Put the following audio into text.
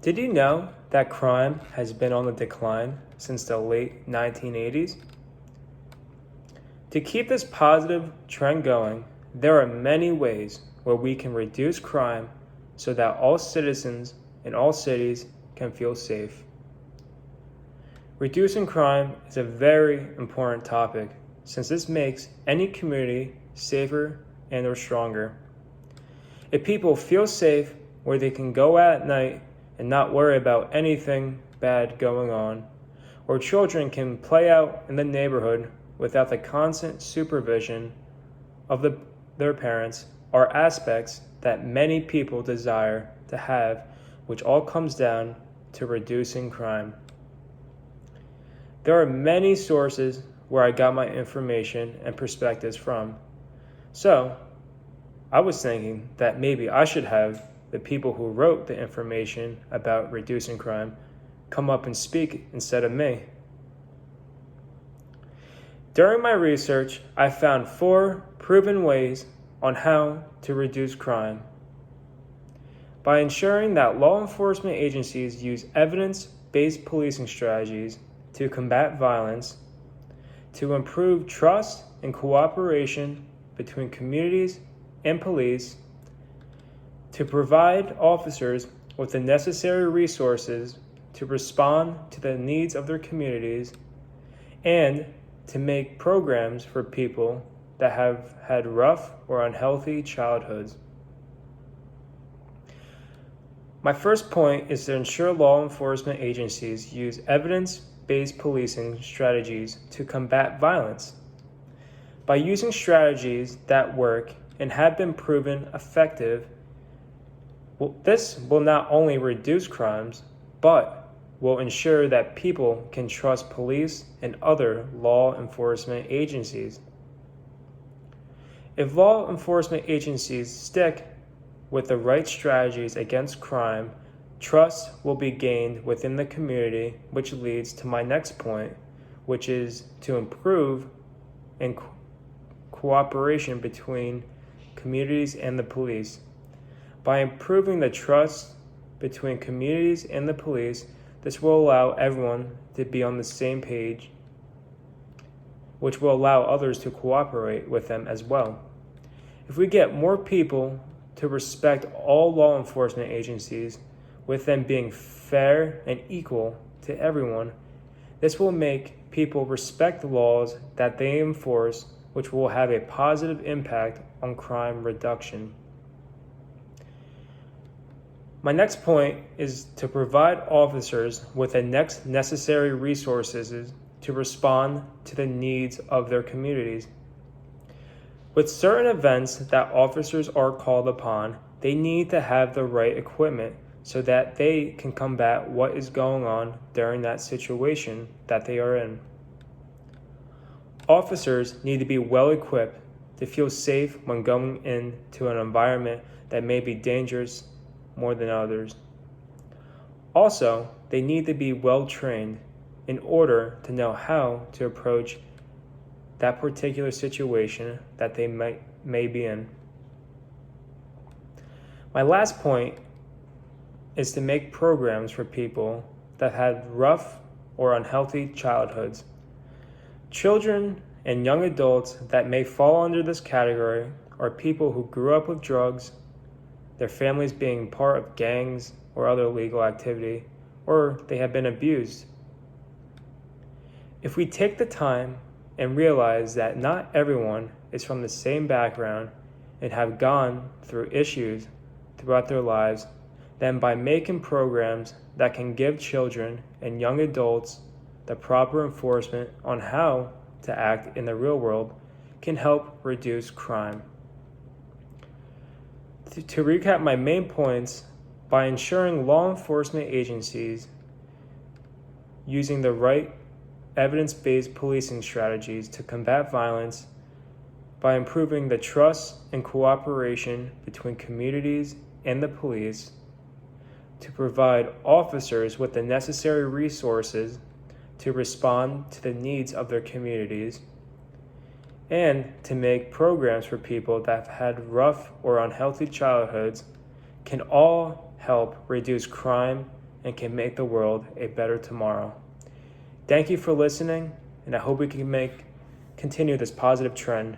Did you know that crime has been on the decline since the late 1980s? To keep this positive trend going, there are many ways where we can reduce crime so that all citizens in all cities can feel safe. Reducing crime is a very important topic since this makes any community safer and or stronger. If people feel safe where they can go at night and not worry about anything bad going on, or children can play out in the neighborhood without the constant supervision of their parents, are aspects that many people desire to have, which all comes down to reducing crime. There are many sources where I got my information and perspectives from. So, I was thinking that maybe I should have the people who wrote the information about reducing crime come up and speak instead of me. During my research, I found 4 proven ways on how to reduce crime. By ensuring that law enforcement agencies use evidence-based policing strategies to combat violence, to improve trust and cooperation between communities and police, to provide officers with the necessary resources to respond to the needs of their communities, and to make programs for people that have had rough or unhealthy childhoods. My first point is to ensure law enforcement agencies use evidence-based policing strategies to combat violence. By using strategies that work and have been proven effective, this will not only reduce crimes, but will ensure that people can trust police and other law enforcement agencies. If law enforcement agencies stick with the right strategies against crime, trust will be gained within the community, which leads to my next point, which is to improve in cooperation between communities and the police. By improving the trust between communities and the police, this will allow everyone to be on the same page, which will allow others to cooperate with them as well. If we get more people to respect all law enforcement agencies, with them being fair and equal to everyone, this will make people respect the laws that they enforce, which will have a positive impact on crime reduction. My next point is to provide officers with the next necessary resources to respond to the needs of their communities. With certain events that officers are called upon, they need to have the right equipment so that they can combat what is going on during that situation that they are in. Officers need to be well equipped to feel safe when going into an environment that may be dangerous more than others. Also, they need to be well trained in order to know how to approach that particular situation that they may be in. My last point is to make programs for people that had rough or unhealthy childhoods. Children and young adults that may fall under this category are people who grew up with drugs, their families being part of gangs or other illegal activity, or they have been abused. If we take the time and realize that not everyone is from the same background and have gone through issues throughout their lives, then by making programs that can give children and young adults the proper enforcement on how to act in the real world can help reduce crime. To recap my main points, by ensuring law enforcement agencies using the right evidence-based policing strategies to combat violence, by improving the trust and cooperation between communities and the police, to provide officers with the necessary resources to respond to the needs of their communities, and to make programs for people that have had rough or unhealthy childhoods, can all help reduce crime and can make the world a better tomorrow. Thank you for listening, and I hope we can continue this positive trend